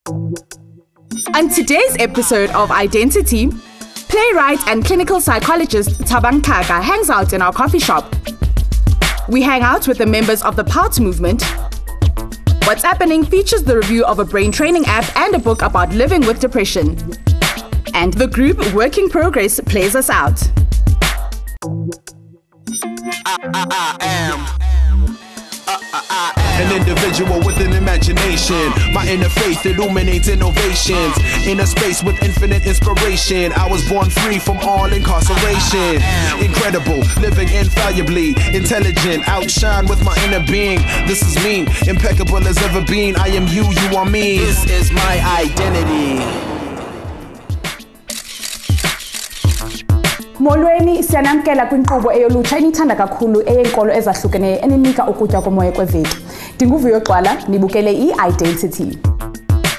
On today's episode of Identity, playwright and clinical psychologist Thabang Tlaka hangs out in our coffee shop. We hang out with the members of the Pout movement. What's Appening features the review of a brain training app and a book about living with depression. And the group Working Progress plays us out. I am an individual with an imagination. My inner faith illuminates innovations. In a space with infinite inspiration, I was born free from all incarceration. Incredible, living infallibly, intelligent, outshine with my inner being. This is me, impeccable as ever been. I am you, you are me. This is my identity. Molweni siyanamkela kwinkqubo eyolutsha enithanda kakhulu eyeenkolo ezahlukeneyo eninika ukutya komoya kweveki. Ndinguvuyo Xwala, nibukele i-Identity.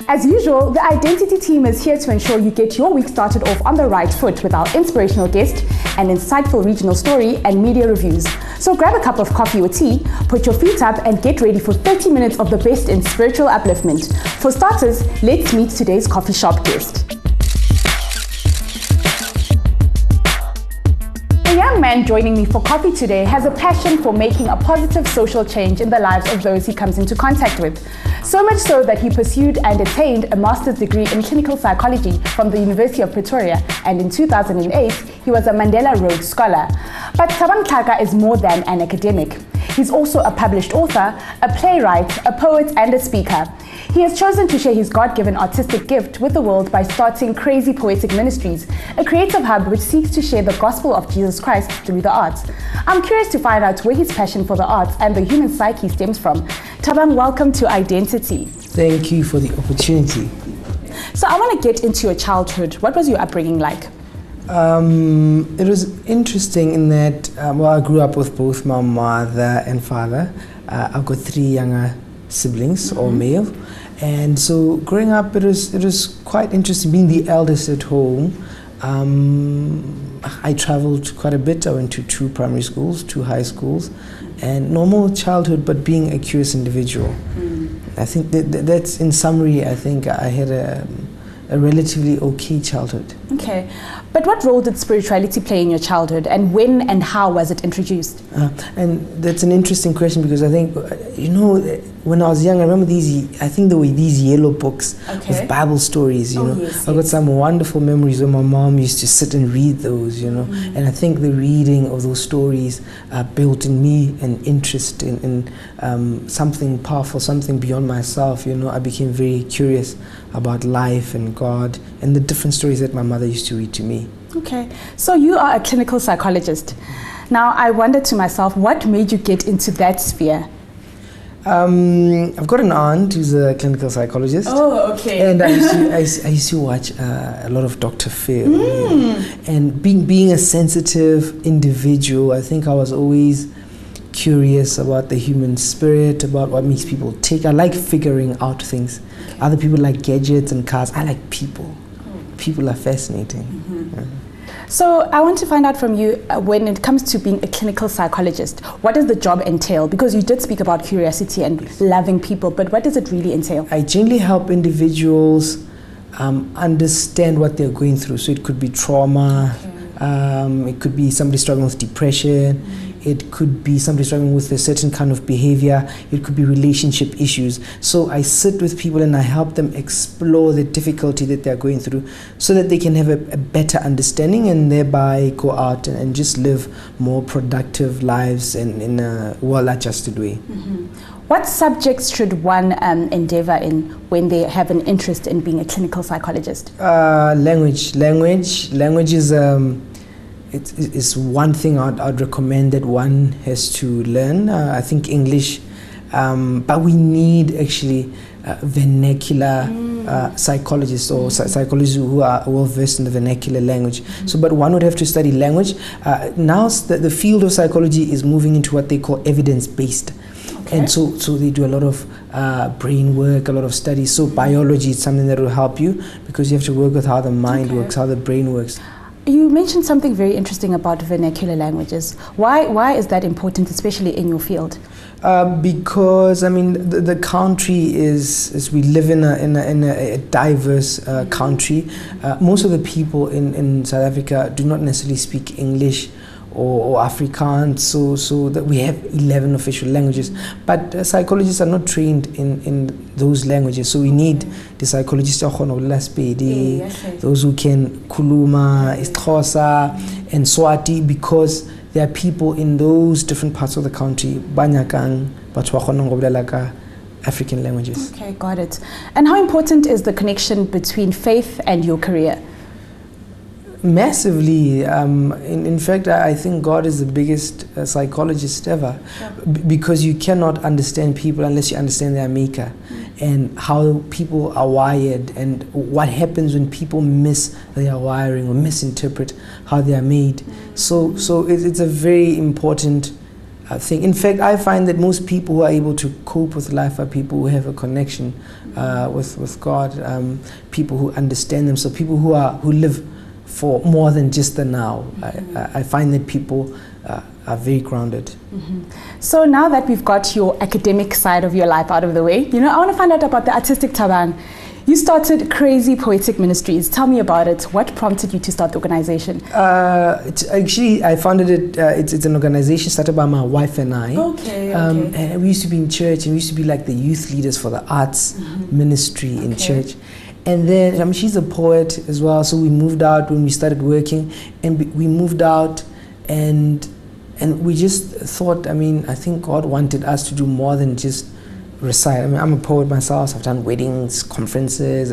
As usual, the Identity team is here to ensure you get your week started off on the right foot with our inspirational guest, an insightful regional story, and media reviews. So grab a cup of coffee or tea, put your feet up, and get ready for 30 minutes of the best in spiritual upliftment. For starters, let's meet today's coffee shop guest. The young man joining me for coffee today has a passion for making a positive social change in the lives of those he comes into contact with. So much so that he pursued and attained a master's degree in clinical psychology from the University of Pretoria, and in 2008, he was a Mandela Rhodes Scholar. But Thabang Tlaka is more than an academic. He's also a published author, a playwright, a poet, and a speaker. He has chosen to share his God-given artistic gift with the world by starting Crazy Poetic Ministries, a creative hub which seeks to share the gospel of Jesus Christ through the arts. I'm curious to find out where his passion for the arts and the human psyche stems from. Thabang, welcome to Identity. Thank you for the opportunity. So I want to get into your childhood. What was your upbringing like? It was interesting in that, I grew up with both my mother and father. I've got 3 younger siblings, all male. And so growing up, it was quite interesting being the eldest at home. I traveled quite a bit. I went to 2 primary schools, 2 high schools, and normal childhood, but being a curious individual. I think that's, in summary, I think I had a relatively okay childhood. Okay, but what role did spirituality play in your childhood, and when and how was it introduced? And that's an interesting question, because I think, when I was young, I remember there were these yellow books with Bible stories, Yes, I got some wonderful memories when my mom used to sit and read those, and I think the reading of those stories built in me an interest in something powerful, something beyond myself. I became very curious about life and God and the different stories that my mother used to read to me. Okay, so you are a clinical psychologist. Now, I wondered to myself, what made you get into that sphere? I've got an aunt who's a clinical psychologist. Oh, okay. And I used to watch a lot of Dr. Phil. And being a sensitive individual, I think I was always curious about the human spirit, about what makes people tick. I like figuring out things. Other people like gadgets and cars. I like people. People are fascinating. So I want to find out from you, when it comes to being a clinical psychologist, what does the job entail? Because you did speak about curiosity and loving people, but what does it really entail? I generally help individuals understand what they're going through. So it could be trauma, it could be somebody struggling with depression, it could be somebody struggling with a certain kind of behavior, it could be relationship issues. So I sit with people and I help them explore the difficulty that they're going through so that they can have a better understanding and thereby go out and just live more productive lives in a well-adjusted way. What subjects should one endeavor in when they have an interest in being a clinical psychologist? Language is it's one thing I'd recommend that one has to learn. I think English, but we need actually vernacular psychologists or psychologists who are well versed in the vernacular language. So, but one would have to study language. Now the field of psychology is moving into what they call evidence-based. And so they do a lot of brain work, a lot of studies. So biology is something that will help you because you have to work with how the mind works, how the brain works. You mentioned something very interesting about vernacular languages. Why is that important, especially in your field? Because I mean the country is we live in a diverse country. Most of the people in South Africa do not necessarily speak English or Afrikaans, so that we have 11 official languages, but psychologists are not trained in those languages, so we need the psychologists those who can Kuluma, Xhosa and Swati, because there are people in those different parts of the country African languages. Okay, got it. And how important is the connection between faith and your career? Massively. In fact, I think God is the biggest psychologist ever, because you cannot understand people unless you understand their maker and how people are wired and what happens when people miss their wiring or misinterpret how they are made. So it's a very important thing. In fact, I find that most people who are able to cope with life are people who have a connection with God, people who understand them, so people who live for more than just the now. I find that people are very grounded. So now that we've got your academic side of your life out of the way, I want to find out about the artistic Thabang. You started Crazy Poetic Ministries. Tell me about it. What prompted you to start the organization? Actually, I founded it. It's an organization started by my wife and I. Okay. And we used to be in church, and we used to be like the youth leaders for the arts ministry in church. And then, she's a poet as well, so we moved out when we started working, and we moved out, and we just thought, I think God wanted us to do more than just recite. I'm a poet myself, so I've done weddings, conferences,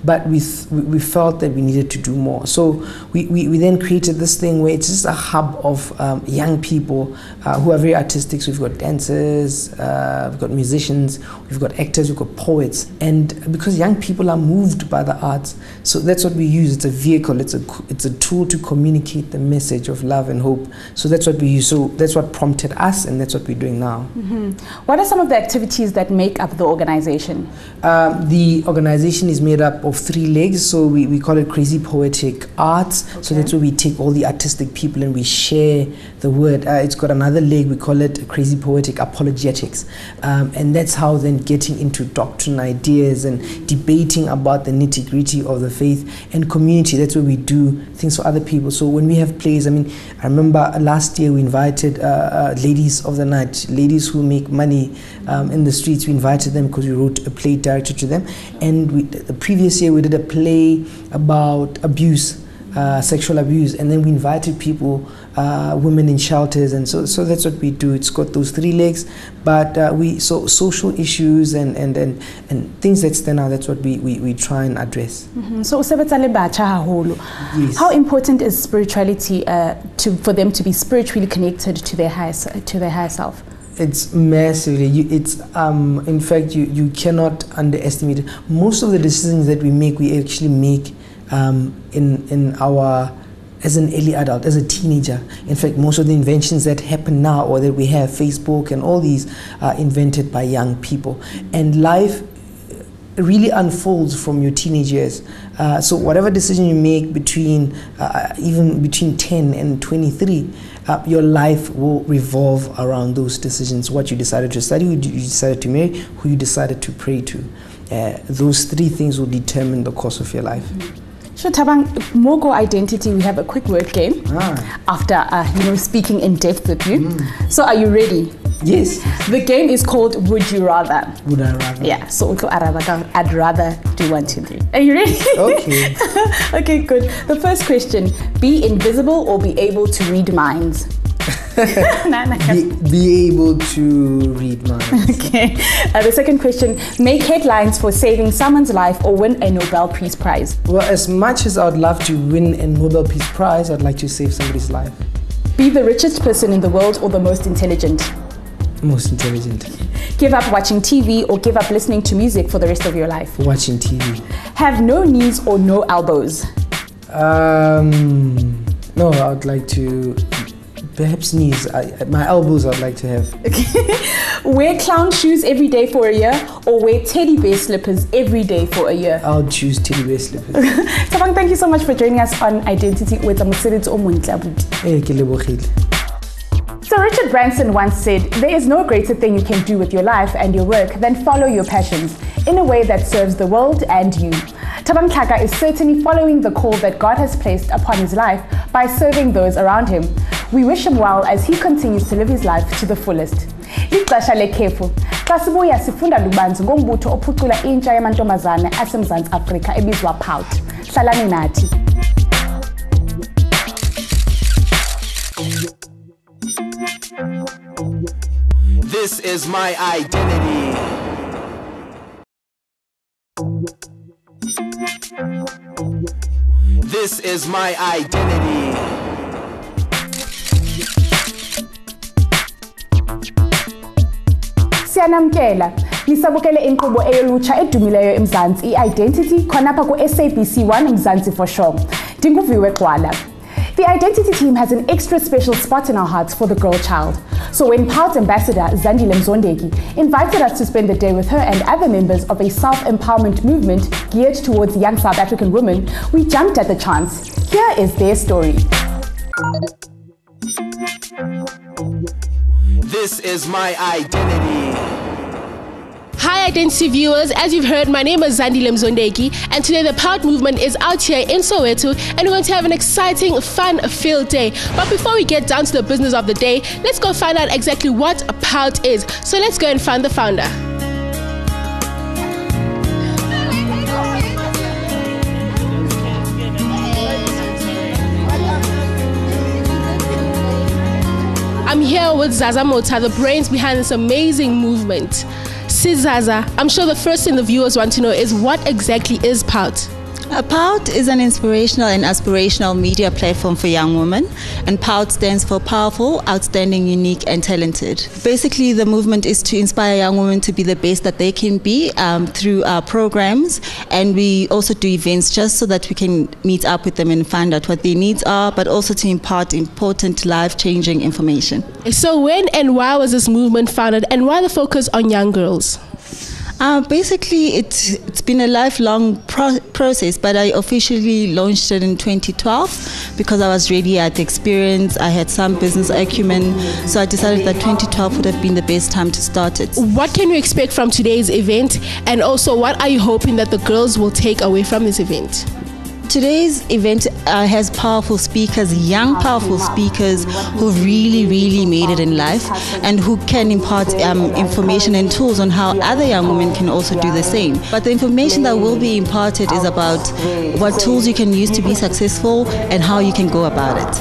but we felt that we needed to do more. So we then created this thing where it's just a hub of young people who are very artistic. So we've got dancers, we've got musicians, we've got actors, we've got poets. And because young people are moved by the arts, so that's what we use. It's a vehicle, it's a tool to communicate the message of love and hope. So that's what we use. So that's what prompted us, and that's what we're doing now. What are some of the activities that make up the organization? The organization is made up of 3 legs, so we call it Crazy Poetic Arts. So that's where we take all the artistic people and we share the word. It's got another leg, we call it Crazy Poetic Apologetics, and that's how then getting into doctrine, ideas, and debating about the nitty-gritty of the faith and community. That's where we do things for other people. So when we have plays, I remember last year we invited ladies of the night, ladies who make money in the streets. We invited them because we wrote a play directed to them, and the previous year we did a play about abuse, sexual abuse, and then we invited people, women in shelters, and so that's what we do. It's got those 3 legs, but so social issues and things that stand out, that's what we try and address. So yes. How important is spirituality for them to be spiritually connected to their higher self? It's massively. In fact, you cannot underestimate it. Most of the decisions that we actually make in our, as an early adult, as a teenager. In fact, most of the inventions that happen now, or that we have, Facebook and all these, are invented by young people. And life really unfolds from your teenage years. So whatever decision you make even between 10 and 23, your life will revolve around those decisions. What you decided to study, who you decided to marry, who you decided to pray to. Those 3 things will determine the course of your life. Sure, Thabang, Mogo Identity, we have a quick word game after speaking in depth with you. So are you ready? Yes. The game is called Would You Rather. Would I rather? Yeah, so I'd rather do 1, 2, 3. Are you ready? Okay. Okay, good. The first question, be invisible or be able to read minds? Be able to read minds. Okay. The second question, make headlines for saving someone's life or win a Nobel Peace Prize? Well, as much as I would love to win a Nobel Peace Prize, I'd like to save somebody's life. Be the richest person in the world or the most intelligent? Most intelligent. Give up watching TV or give up listening to music for the rest of your life? Watching TV. Have no knees or no elbows? No, I would like to, perhaps knees. My elbows I'd like to have. Okay. Wear clown shoes every day for a year or wear teddy bear slippers every day for a year? I'll choose teddy bear slippers. Thabang, thank you so much for joining us on Identity with Mzansians. Hey, So Richard Branson once said, "There is no greater thing you can do with your life and your work than follow your passions in a way that serves the world and you." Thabang Tlaka is certainly following the call that God has placed upon his life by serving those around him. We wish him well as he continues to live his life to the fullest. Ixesha lekhefu. Xa sibuya sifunda lubanzi ngombutho ophucula intsha yamantombazane aseMzantsi Afrika ebizwa Pout. Hlalani nathi. This is my identity. This is my identity. Siyanamkela, nisabukele inkqubo eyolutsha edumileyo eMzantsi i-Identity khonapha ku-SABC 1 Mzansi for sure. Ndinguviwe Gqwala. The Identity team has an extra special spot in our hearts for the girl child. So when Pout ambassador Hannelie Viviers invited us to spend the day with her and other members of a self-empowerment movement geared towards young South African women, we jumped at the chance. Here is their story. This is my identity. Hi Identity viewers, as you've heard, my name is Hannelie Viviers and today the Pout movement is out here in Soweto and we're going to have an exciting, fun-filled day. But before we get down to the business of the day, let's go find out exactly what a Pout is. So let's go and find the founder. I'm here with Zaza Mota, the brains behind this amazing movement. Sis Zaza, I'm sure the first thing the viewers want to know is what exactly is Pout? Pout is an inspirational and aspirational media platform for young women, and Pout stands for powerful, outstanding, unique and talented. Basically, the movement is to inspire young women to be the best that they can be through our programs, and we also do events just so that we can meet up with them and find out what their needs are, but also to impart important life-changing information. So when and why was this movement founded, and why the focus on young girls? Basically, it's been a lifelong process, but I officially launched it in 2012 because I was ready, I had the experience, I had some business acumen, so I decided that 2012 would have been the best time to start it. What can we expect from today's event, and also what are you hoping that the girls will take away from this event? Today's event has powerful speakers, young powerful speakers who really made it in life and who can impart information and tools on how other young women can also do the same. But the information that will be imparted is about what tools you can use to be successful and how you can go about it.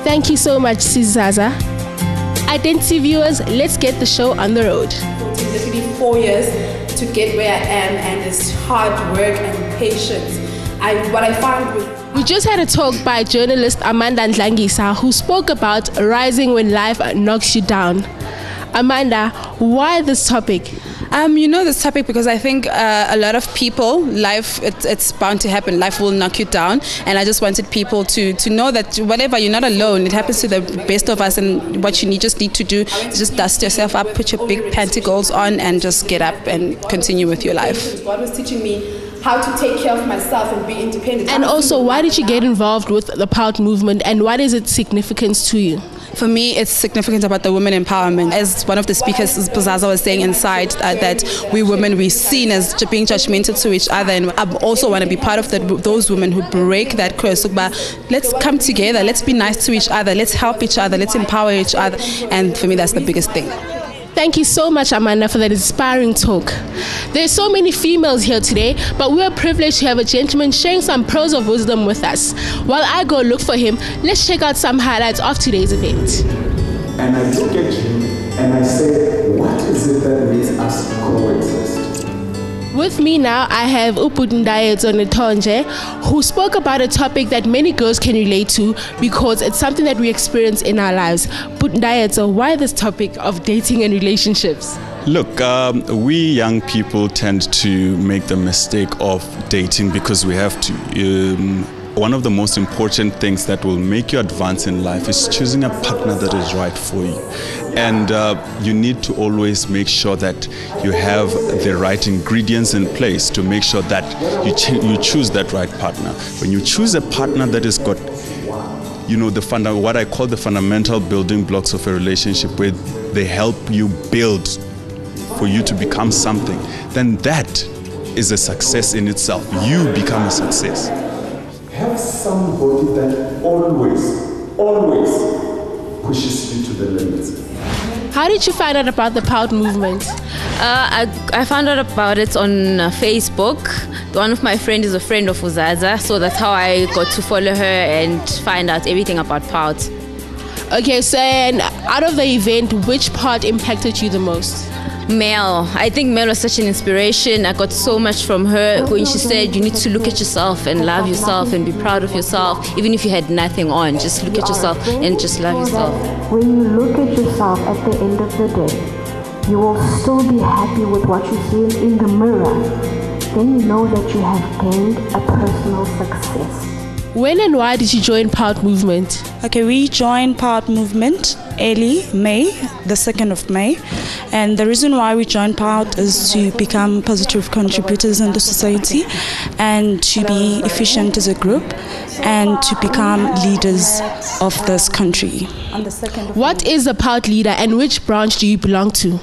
Thank you so much, Sis Zaza. Identity viewers, let's get the show on the road. It's literally 4 years to get where I am, and it's hard work and patience. We just had a talk by journalist Amanda Ndlangisa, who spoke about rising when life knocks you down. Amanda, why this topic? You know this topic because I think a lot of people, it's bound to happen. Life will knock you down, and I just wanted people to know that whatever, you're not alone. It happens to the best of us, and what you just need to do is just dust yourself up, put your big pantyhose on, and just get up and continue with your life. God was teaching me how to take care of myself and be independent. And also, why did you get involved with the Pout movement, and what is its significance to you? For me, it's significant about the women empowerment. As one of the speakers, Zaza, was saying inside, that we women, we're seen as being judgmental to each other, and I also want to be part of those women who break that curse. Let's come together, let's be nice to each other, let's help each other, let's empower each other, and for me, that's the biggest thing. Thank you so much, Amanda, for that inspiring talk. There's so many females here today, but we are privileged to have a gentleman sharing some pearls of wisdom with us. While I go look for him, let's check out some highlights of today's event. And I look at you and I say, what is it that makes us coexist? With me now, I have Pout who spoke about a topic that many girls can relate to because it's something that we experience in our lives. Pout, why this topic of dating and relationships? Look, we young people tend to make the mistake of dating because we have to. One of the most important things that will make you advance in life is choosing a partner that is right for you. And you need to always make sure that you have the right ingredients in place to make sure that you choose that right partner. When you choose a partner that has got what I call the fundamental building blocks of a relationship, where they help you build for you to become something, then that is a success in itself. You become a success. Have somebody that always pushes you to the limits. How did you find out about the Pout movement? I found out about it on Facebook. One of my friends is a friend of Uzaza, so that's how I got to follow her and find out everything about Pout. Okay, so out of the event, which part impacted you the most? Mel. I think Mel was such an inspiration. I got so much from her when she said you need to look at yourself and love yourself and be proud of yourself. Even if you had nothing on, just look at yourself and just love yourself. When you look at yourself at the end of the day, you will still be happy with what you see in the mirror. Then you know that you have gained a personal success. When and why did you join Pout movement? Okay, we joined Pout movement early May, the 2nd of May. And the reason why we joined Pout is to become positive contributors in the society and to be efficient as a group and to become leaders of this country. What is a Pout leader and which branch do you belong to?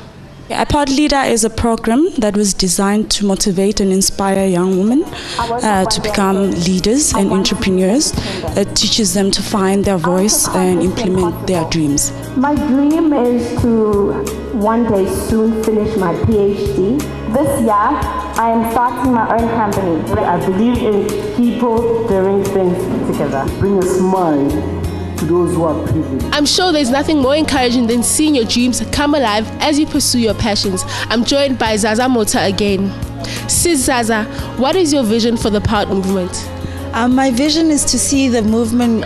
A Pout leader is a program that was designed to motivate and inspire young women to become leaders and entrepreneurs. It teaches them to find their voice and implement their dreams. My dream is to one day soon finish my PhD. This year, I am starting my own company. I believe in people doing things together. Bring a smile to those who are privileged. I'm sure there's nothing more encouraging than seeing your dreams come alive as you pursue your passions. I'm joined by Zaza Mota again. Sis Zaza, what is your vision for the Pout movement? My vision is to see the movement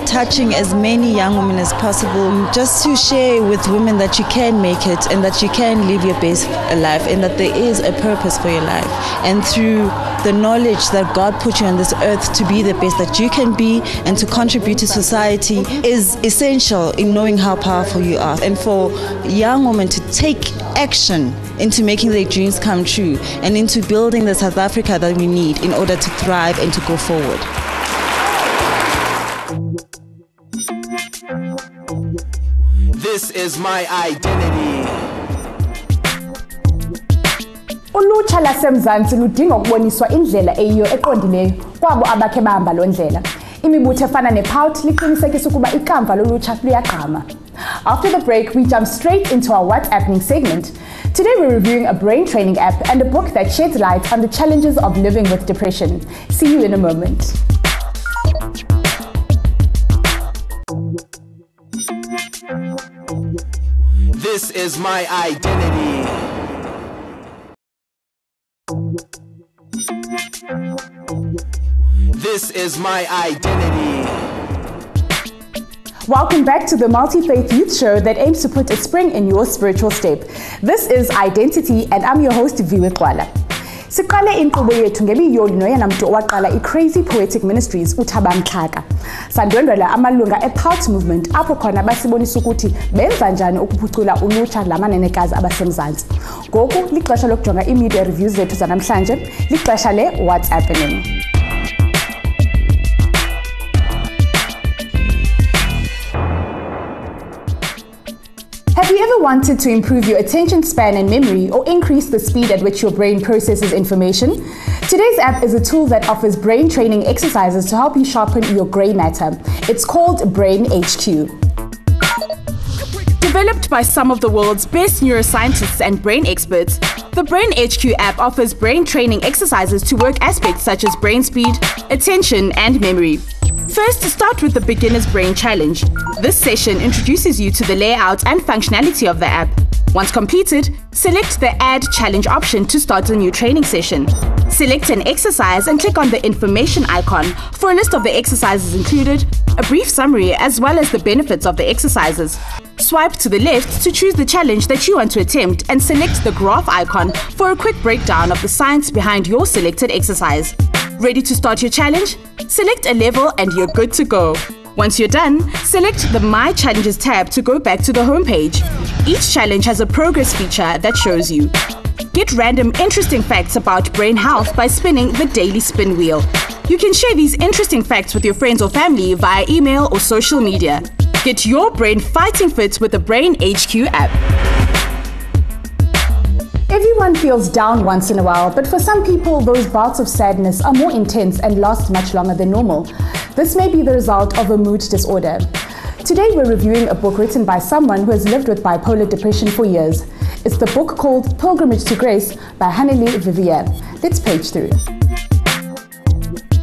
touching as many young women as possible, just to share with women that you can make it and that you can live your best life and that there is a purpose for your life. And through the knowledge that God put you on this earth to be the best that you can be and to contribute to society is essential in knowing how powerful you are. And for young women to take action into making their dreams come true and into building the South Africa that we need in order to thrive and to go forward. This is my identity. Ulutsha lasemzansi ludinga ukuboniswa indlela eyiyo eqondileyo kwabo abakhe bahamba lo ndlela. Imibutho efana nePout liqinisekisa ukuba ikamva lolutsha luyagqama. After the break, we jump straight into our What's Appening segment. Today we're reviewing a brain training app and a book that sheds light on the challenges of living with depression. See you in a moment. This is my identity. This is my identity. Welcome back to the Multi-Faith Youth Show that aims to put a spring in your spiritual step. This is Identity and I'm your host, Viwetwala. Siqale inkqubo yethu ngebiyoli noyena mntu owaqala i-Crazy Poetic Ministries uThabang Tlaka. Sandwendwela amalunga e-Pout movement apho khona basibonisa ukuthi benza njani ukuphucula ulutsha lamanenekazi abasemzantsi. Ngoku lixesha lokujonga i-media reviews zethu zanamhlanje, lixesha le What's Appening. Have you ever wanted to improve your attention span and memory or increase the speed at which your brain processes information? Today's app is a tool that offers brain training exercises to help you sharpen your grey matter. It's called Brain HQ. Developed by some of the world's best neuroscientists and brain experts, the Brain HQ app offers brain training exercises to work aspects such as brain speed, attention, and memory. First, start with the Beginner's Brain Challenge. This session introduces you to the layout and functionality of the app. Once completed, select the Add Challenge option to start a new training session. Select an exercise and click on the information icon for a list of the exercises included, a brief summary, as well as the benefits of the exercises. Swipe to the left to choose the challenge that you want to attempt and select the graph icon for a quick breakdown of the science behind your selected exercise. Ready to start your challenge? Select a level and you're good to go. Once you're done, select the My Challenges tab to go back to the home page. Each challenge has a progress feature that shows you. Get random interesting facts about brain health by spinning the Daily Spin Wheel. You can share these interesting facts with your friends or family via email or social media. Get your brain fighting fit with the Brain HQ app. Everyone feels down once in a while, but for some people, those bouts of sadness are more intense and last much longer than normal. This may be the result of a mood disorder. Today, we're reviewing a book written by someone who has lived with bipolar depression for years. It's the book called Pilgrimage to Grace by Hannelie Viviers. Let's page through.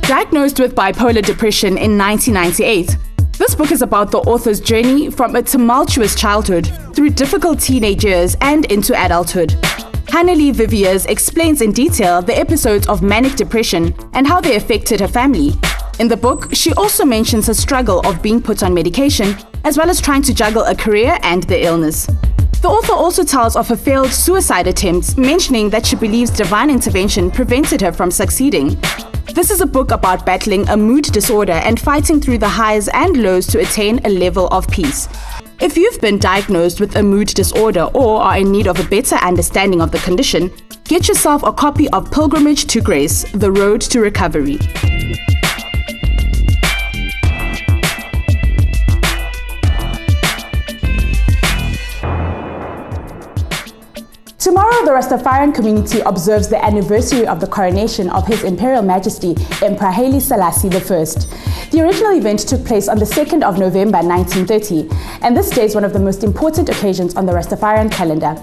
Diagnosed with bipolar depression in 1998, this book is about the author's journey from a tumultuous childhood through difficult teenage years and into adulthood. Hannelie Viviers explains in detail the episodes of manic depression and how they affected her family. In the book, she also mentions her struggle of being put on medication, as well as trying to juggle a career and the illness. The author also tells of her failed suicide attempts, mentioning that she believes divine intervention prevented her from succeeding. This is a book about battling a mood disorder and fighting through the highs and lows to attain a level of peace. If you've been diagnosed with a mood disorder or are in need of a better understanding of the condition, get yourself a copy of Pilgrimage to Grace, The Road to Recovery. Tomorrow, the Rastafarian community observes the anniversary of the coronation of His Imperial Majesty Emperor Haile Selassie I. The original event took place on the 2nd of November 1930, and this day is one of the most important occasions on the Rastafarian calendar.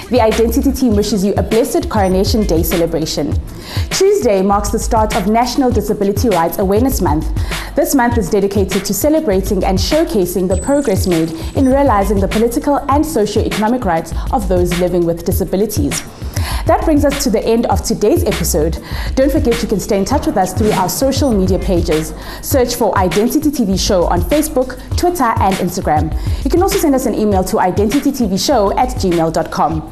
The Identity team wishes you a blessed Coronation Day celebration. Tuesday marks the start of National Disability Rights Awareness Month. This month is dedicated to celebrating and showcasing the progress made in realizing the political and socio-economic rights of those living with disabilities. That brings us to the end of today's episode. Don't forget you can stay in touch with us through our social media pages. Search for Identity TV Show on Facebook, Twitter and Instagram. You can also send us an email to identitytvshow@gmail.com.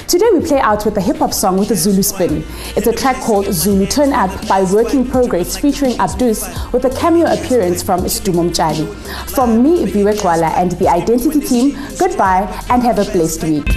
Today we play out with a hip-hop song with a Zulu spin. It's a track called Zulu Turn Up by Work in Progress featuring Abdus with a cameo appearance from Mzansians Mchali. From me, Biwe Kwala and the Identity team, goodbye and have a blessed week.